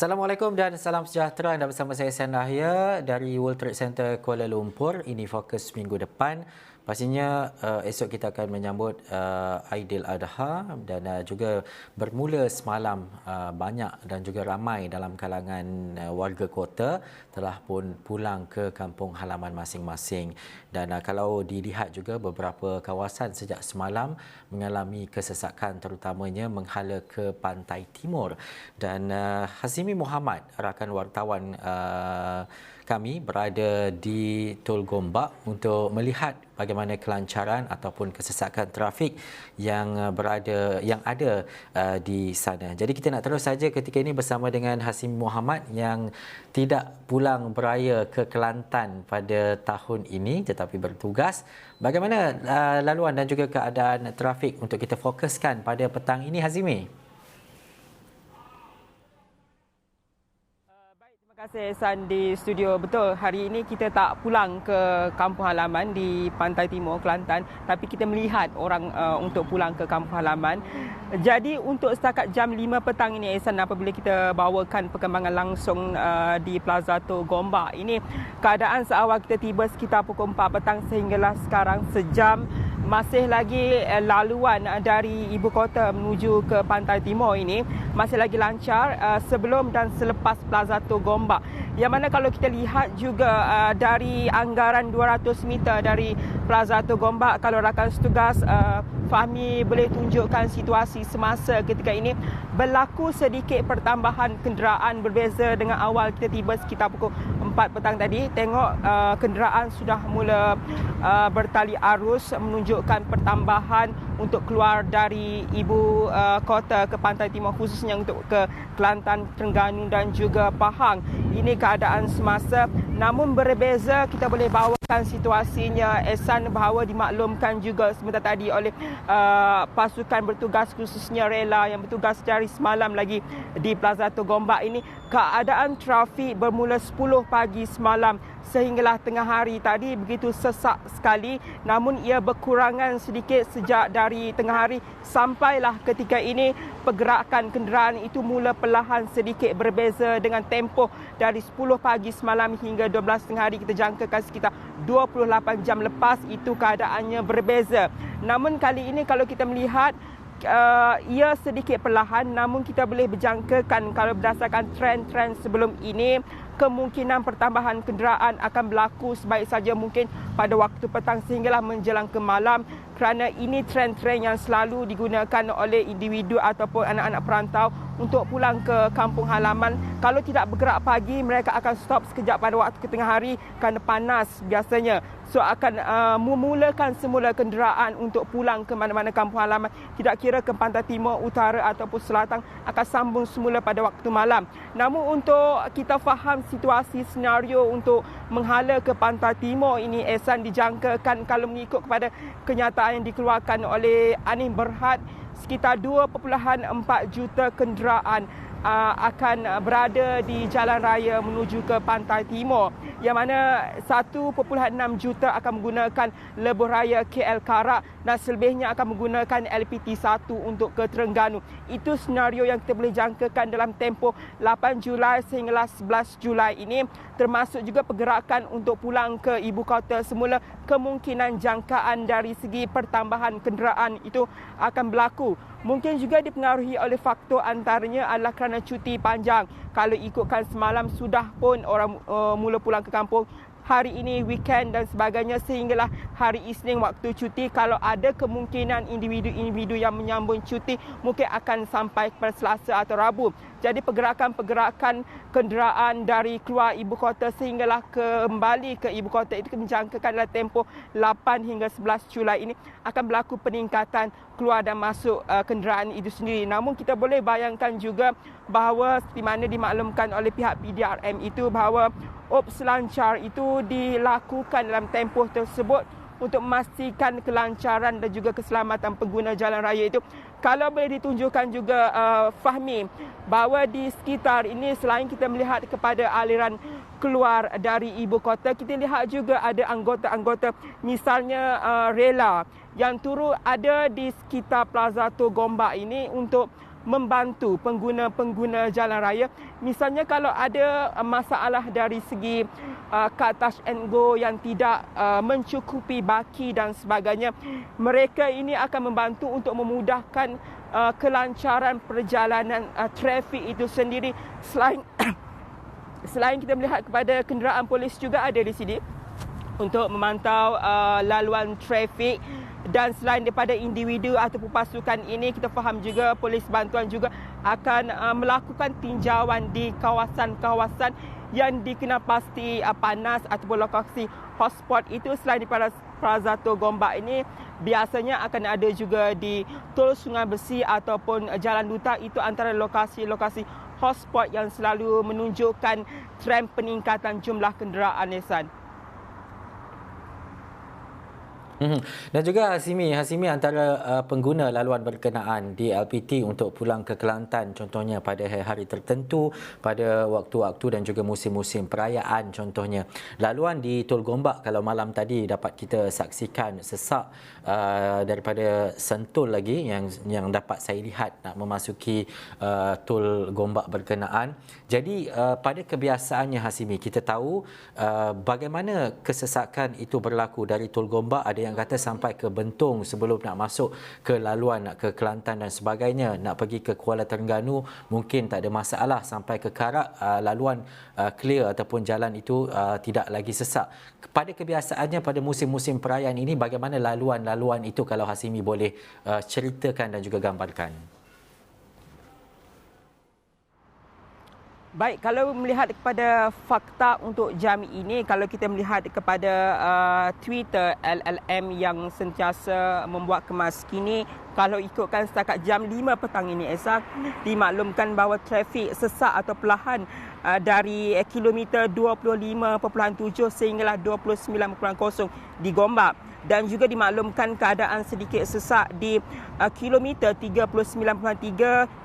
Assalamualaikum dan salam sejahtera. Anda bersama saya San Dahya dari World Trade Center Kuala Lumpur. Ini fokus minggu depan. Pastinya esok kita akan menyambut Aidiladha dan juga bermula semalam banyak dan juga ramai dalam kalangan warga kota telah pun pulang ke kampung halaman masing-masing. Dan kalau dilihat juga beberapa kawasan sejak semalam mengalami kesesakan, terutamanya menghala ke pantai timur. Dan Hazimi Muhammad, rakan wartawan kami berada di Tol Gombak untuk melihat bagaimana kelancaran ataupun kesesakan trafik yang ada di sana. Jadi kita nak terus saja ketika ini bersama dengan Hazimi Muhammad yang tidak pulang beraya ke Kelantan pada tahun ini tetapi bertugas. Bagaimana laluan dan juga keadaan trafik untuk kita fokuskan pada petang ini, Hazimi? Terima kasih San di studio. Betul, hari ini kita tak pulang ke kampung halaman di Pantai Timur Kelantan, tapi kita melihat orang untuk pulang ke kampung halaman. Jadi untuk setakat jam 5 petang ini, Ehsan, apabila kita bawakan perkembangan langsung di Plaza Tol Gombak ini, keadaan seawal kita tiba sekitar pukul 4 petang sehinggalah sekarang sejam masih lagi laluan dari ibu kota menuju ke Pantai Timur ini masih lagi lancar sebelum dan selepas Plaza Tol Gombak. Yang mana kalau kita lihat juga dari anggaran 200 meter dari Plaza Tol Gombak, kalau rakan setugas Fahmi boleh tunjukkan situasi semasa ketika ini, berlaku sedikit pertambahan kenderaan berbeza dengan awal kita tiba sekitar pukul 4 petang tadi. Tengok kenderaan sudah mula bertali arus menunjukkan pertambahan untuk keluar dari ibu kota ke Pantai Timur, khususnya untuk ke Kelantan, Terengganu dan juga Pahang. Ini keadaan semasa. Namun berbeza, kita boleh bawakan situasinya, Ehsan, bahawa dimaklumkan juga sebentar tadi oleh pasukan bertugas khususnya rela yang bertugas dari semalam lagi di Plaza Tol Gombak ini. Keadaan trafik bermula 10 pagi semalam sehinggalah tengah hari tadi begitu sesak sekali, namun ia berkurangan sedikit sejak dari tengah hari sampailah ketika ini pergerakan kenderaan itu mula perlahan sedikit berbeza dengan tempoh dari 10 pagi semalam hingga 12 tengah hari. Kita jangkakan sekitar 28 jam lepas itu keadaannya berbeza. Namun kali ini kalau kita melihat ia sedikit perlahan, namun kita boleh berjangkakan kalau berdasarkan trend-trend sebelum ini, kemungkinan pertambahan kenderaan akan berlaku sebaik saja mungkin pada waktu petang sehinggalah menjelang ke malam, kerana ini trend-trend yang selalu digunakan oleh individu ataupun anak-anak perantau untuk pulang ke kampung halaman. Kalau tidak bergerak pagi, mereka akan stop sekejap pada waktu tengah hari kerana panas biasanya. So akan memulakan semula kenderaan untuk pulang ke mana-mana kampung halaman, tidak kira ke Pantai Timur, Utara ataupun Selatan, akan sambung semula pada waktu malam. Namun untuk kita faham situasi senario untuk menghala ke Pantai Timur ini, Ehsan, dijangkakan kalau mengikut kepada kenyataan yang dikeluarkan oleh Anis Berhad, sekitar 2.4 juta kenderaan akan berada di jalan raya menuju ke Pantai Timur, yang mana 1.6 juta akan menggunakan lebuh raya KL Karak dan selebihnya akan menggunakan LPT1 untuk ke Terengganu. Itu senario yang kita boleh jangkakan dalam tempoh 8 Julai sehinggalah 11 Julai ini, termasuk juga pergerakan untuk pulang ke ibu kota semula. Kemungkinan jangkaan dari segi pertambahan kenderaan itu akan berlaku. Mungkin juga dipengaruhi oleh faktor antaranya adalah kerana cuti panjang. Kalau ikutkan semalam sudah pun orang mula pulang ke kampung. Hari ini weekend dan sebagainya sehinggalah hari Isnin waktu cuti. Kalau ada kemungkinan individu-individu yang menyambung cuti mungkin akan sampai pada Selasa atau Rabu. Jadi pergerakan-pergerakan kenderaan dari keluar ibu kota sehinggalah kembali ke ibu kota itu menjangkakan dalam tempoh 8 hingga 11 Julai ini akan berlaku peningkatan keluar dan masuk kenderaan itu sendiri. Namun kita boleh bayangkan juga bahawa seperti mana dimaklumkan oleh pihak PDRM itu, bahawa selancar itu dilakukan dalam tempoh tersebut untuk memastikan kelancaran dan juga keselamatan pengguna jalan raya itu. Kalau boleh ditunjukkan juga Fahmi, bahawa di sekitar ini selain kita melihat kepada aliran keluar dari ibu kota, kita lihat juga ada anggota-anggota misalnya rela yang turut ada di sekitar Plaza Tol Gombak ini untuk membantu pengguna-pengguna jalan raya. Misalnya kalau ada masalah dari segi kad touch and go yang tidak mencukupi baki dan sebagainya, mereka ini akan membantu untuk memudahkan kelancaran perjalanan trafik itu sendiri. Selain kita melihat kepada kenderaan polis juga ada di sini untuk memantau laluan trafik. Dan selain daripada individu ataupun pasukan ini, kita faham juga polis bantuan juga akan melakukan tinjauan di kawasan-kawasan yang dikenal pasti panas ataupun lokasi hotspot itu. Selain daripada Plaza Tol Gombak ini, biasanya akan ada juga di Tol Sungai Besi ataupun Jalan Duta. Itu antara lokasi-lokasi hotspot yang selalu menunjukkan trend peningkatan jumlah kenderaan, Ehsan. Dan juga Hasimi antara pengguna laluan berkenaan di LPT untuk pulang ke Kelantan contohnya pada hari-hari tertentu, pada waktu-waktu dan juga musim-musim perayaan contohnya. Laluan di Tol Gombak kalau malam tadi dapat kita saksikan sesak daripada Sentul lagi yang dapat saya lihat nak memasuki Tol Gombak berkenaan. Jadi pada kebiasaannya Hasimi, kita tahu bagaimana kesesakan itu berlaku dari Tol Gombak. Ada yang kata sampai ke Bentong sebelum nak masuk ke laluan nak ke Kelantan dan sebagainya. Nak pergi ke Kuala Terengganu mungkin tak ada masalah, sampai ke Karak laluan clear ataupun jalan itu tidak lagi sesak. Pada kebiasaannya pada musim-musim perayaan ini, bagaimana laluan-laluan itu kalau Hasimi boleh ceritakan dan juga gambarkan? Baik, kalau melihat kepada fakta untuk jam ini, kalau kita melihat kepada Twitter LLM yang sentiasa membuat kemas kini, kalau ikutkan setakat jam 5 petang ini, Esa, dimaklumkan bahawa trafik sesak atau perlahan dari kilometer 25.7 sehinggalah 29.0 di Gombak. Dan juga dimaklumkan keadaan sedikit sesak di kilometer 39.3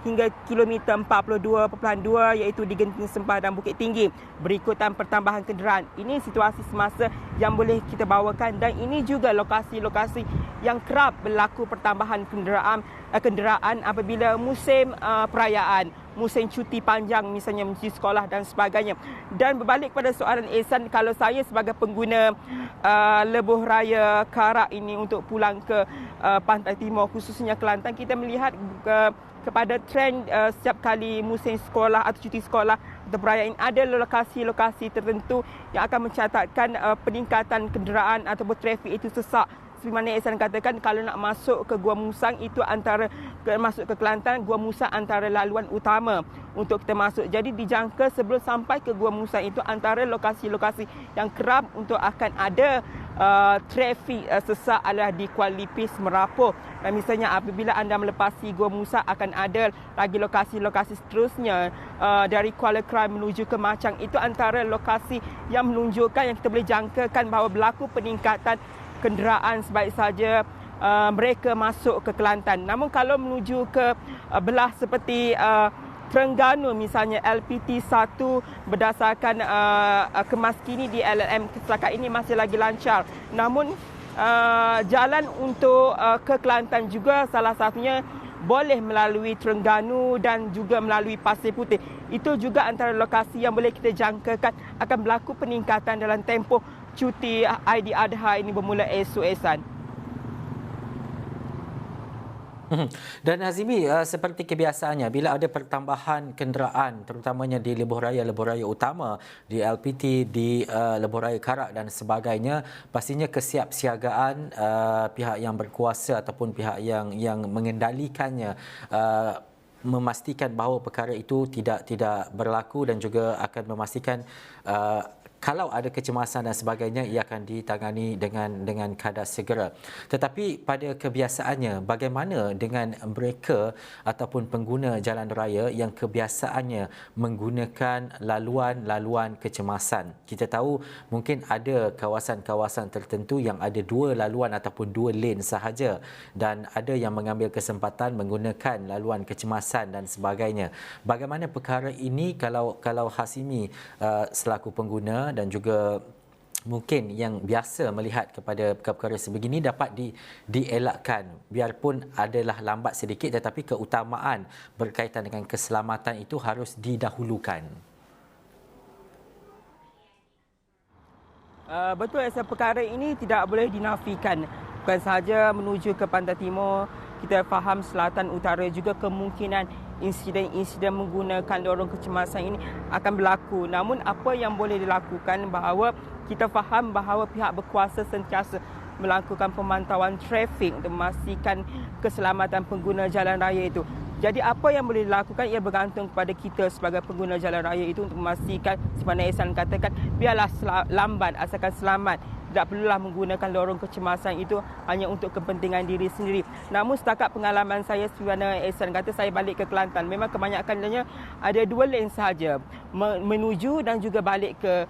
hingga kilometer 42.2 iaitu di Genting Sempah dan Bukit Tinggi, berikutan pertambahan kenderaan. Ini situasi semasa yang boleh kita bawakan, dan ini juga lokasi-lokasi yang kerap berlaku pertambahan kenderaan apabila musim perayaan, musim cuti panjang, misalnya cuti sekolah dan sebagainya. Dan berbalik pada soalan Ehsan, kalau saya sebagai pengguna lebuh raya Karak ini untuk pulang ke Pantai Timur khususnya Kelantan, kita melihat kepada trend setiap kali musim sekolah atau cuti sekolah atau perayaan, ada lokasi-lokasi tertentu yang akan mencatatkan peningkatan kenderaan ataupun trafik itu sesak. Seperti mana Ehsan katakan, kalau nak masuk ke Gua Musang itu masuk ke Kelantan, Gua Musang antara laluan utama untuk kita masuk. Jadi dijangka sebelum sampai ke Gua Musang itu antara lokasi-lokasi yang kerap untuk akan ada trafik sesak adalah di Kuala Lipis, Merapoh. Dan misalnya apabila anda melepasi Gua Musang, akan ada lagi lokasi-lokasi seterusnya dari Kuala Krai menuju ke Machang. Itu antara lokasi yang menunjukkan, yang kita boleh jangkakan bahawa berlaku peningkatan kenderaan sebaik saja mereka masuk ke Kelantan. Namun kalau menuju ke belah seperti Terengganu misalnya, LPT 1 berdasarkan kemas kini di LLM setakat ini masih lagi lancar. Namun jalan untuk ke Kelantan juga salah satunya boleh melalui Terengganu dan juga melalui Pasir Putih. Itu juga antara lokasi yang boleh kita jangkakan akan berlaku peningkatan dalam tempoh cuti Aidiladha ini bermula esok, Ehsan. Dan Hazimi, seperti kebiasaannya, bila ada pertambahan kenderaan terutamanya di lebuh raya utama, di LPT, di lebuh raya Karak dan sebagainya, pastinya kesiapsiagaan pihak yang berkuasa ataupun pihak yang mengendalikannya memastikan bahawa perkara itu tidak berlaku, dan juga akan memastikan kalau ada kecemasan dan sebagainya, ia akan ditangani dengan kadar segera. Tetapi pada kebiasaannya, bagaimana dengan mereka ataupun pengguna jalan raya yang kebiasaannya menggunakan laluan-laluan kecemasan? Kita tahu mungkin ada kawasan-kawasan tertentu yang ada 2 laluan ataupun 2 lane sahaja, dan ada yang mengambil kesempatan menggunakan laluan kecemasan dan sebagainya. Bagaimana perkara ini kalau Hasimi selaku pengguna dan juga mungkin yang biasa melihat kepada perkara-perkara sebegini dapat dielakkan biarpun adalah lambat sedikit, tetapi keutamaan berkaitan dengan keselamatan itu harus didahulukan. Betul, perkara ini tidak boleh dinafikan. Bukan sahaja menuju ke Pantai Timur, kita faham selatan utara juga kemungkinan insiden-insiden menggunakan lorong kecemasan ini akan berlaku. Namun apa yang boleh dilakukan bahawa kita faham bahawa pihak berkuasa sentiasa melakukan pemantauan trafik untuk memastikan keselamatan pengguna jalan raya itu. Jadi apa yang boleh dilakukan ia bergantung kepada kita sebagai pengguna jalan raya itu untuk memastikan seperti Ehsan katakan, biarlah lambat asalkan selamat. Tidak perlulah menggunakan lorong kecemasan itu hanya untuk kepentingan diri sendiri. Namun setakat pengalaman saya seperti mana Ehsan kata, saya balik ke Kelantan, memang kebanyakannya ada 2 lane sahaja menuju dan juga balik ke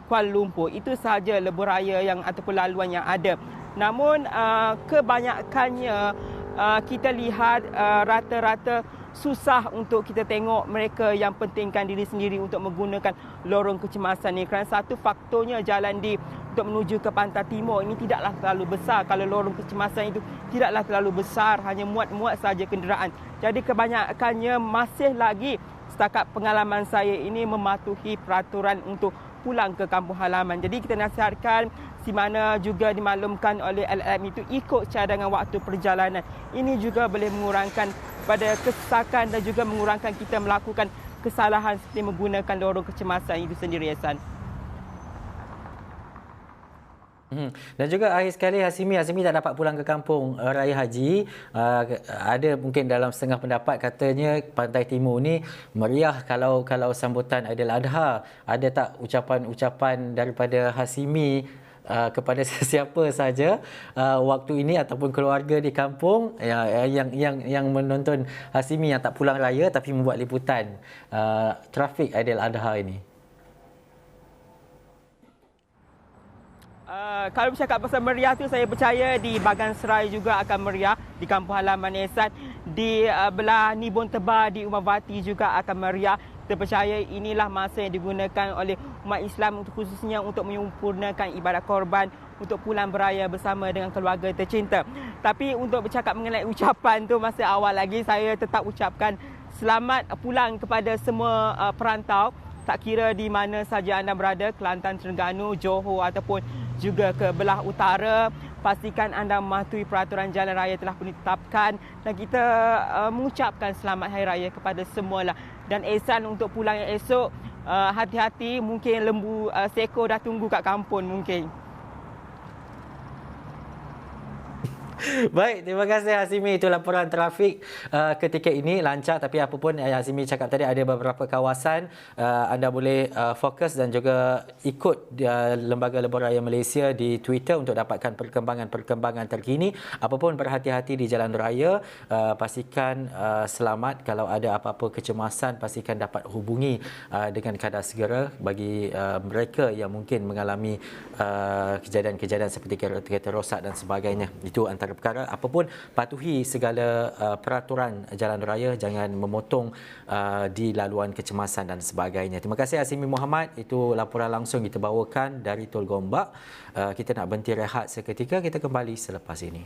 Kuala Lumpur. Itu sahaja lebuh raya yang ataupun laluan yang ada. Namun kebanyakannya kita lihat rata-rata susah untuk kita tengok mereka yang pentingkan diri sendiri untuk menggunakan lorong kecemasan ini. Kerana satu faktornya jalan untuk menuju ke Pantai Timur ini tidaklah terlalu besar. Kalau lorong kecemasan itu tidaklah terlalu besar, hanya muat-muat saja kenderaan. Jadi kebanyakannya masih lagi setakat pengalaman saya ini mematuhi peraturan untuk pulang ke kampung halaman. Jadi kita nasihatkan di mana juga dimaklumkan oleh LLM itu ikut cadangan waktu perjalanan. Ini juga boleh mengurangkan pada kesesakan dan juga mengurangkan kita melakukan kesalahan seperti menggunakan lorong kecemasan itu sendiri, Ehsan. Dan juga akhir sekali Hasimi tak dapat pulang ke kampung Raya Haji. Ada mungkin dalam setengah pendapat katanya Pantai Timur ni meriah kalau sambutan Aidiladha. Ada tak ucapan-ucapan daripada Hasimi kepada sesiapa saja waktu ini ataupun keluarga di kampung yang menonton Hasimi yang tak pulang raya tapi membuat liputan trafik Aidiladha ini? Kalau bercakap pasal meriah tu, saya percaya di Bagan Serai juga akan meriah, di kampung halaman Ehsan, di belah Nibun Tebal di Umavati juga akan meriah. Kita percaya inilah masa yang digunakan oleh umat Islam khususnya untuk menyempurnakan ibadat korban untuk pulang beraya bersama dengan keluarga tercinta. Tapi untuk bercakap mengenai ucapan tu masa awal lagi, saya tetap ucapkan selamat pulang kepada semua perantau. Tak kira di mana saja anda berada, Kelantan, Terengganu, Johor ataupun juga ke belah utara, pastikan anda mematuhi peraturan jalan raya telah pun ditetapkan dan kita mengucapkan selamat Hari Raya kepada semualah. Dan Ehsan untuk pulang yang esok, hati-hati, mungkin lembu seekor dah tunggu kat kampung mungkin. Baik, terima kasih Hasimi. Itu laporan trafik ketika ini lancar, tapi apa pun Hasimi cakap tadi ada beberapa kawasan anda boleh fokus dan juga ikut Lembaga Lebuh Raya Malaysia di Twitter untuk dapatkan perkembangan terkini. Apapun berhati-hati di jalan raya, pastikan selamat. Kalau ada apa-apa kecemasan, pastikan dapat hubungi dengan kadar segera bagi mereka yang mungkin mengalami kejadian-kejadian seperti kereta rosak dan sebagainya. Itu antara perkara. Apapun, patuhi segala peraturan jalan raya, jangan memotong di laluan kecemasan dan sebagainya. Terima kasih Hasimi Muhammad. Itu laporan langsung kita bawakan dari Tol Gombak. Kita nak berhenti rehat seketika, kita kembali selepas ini.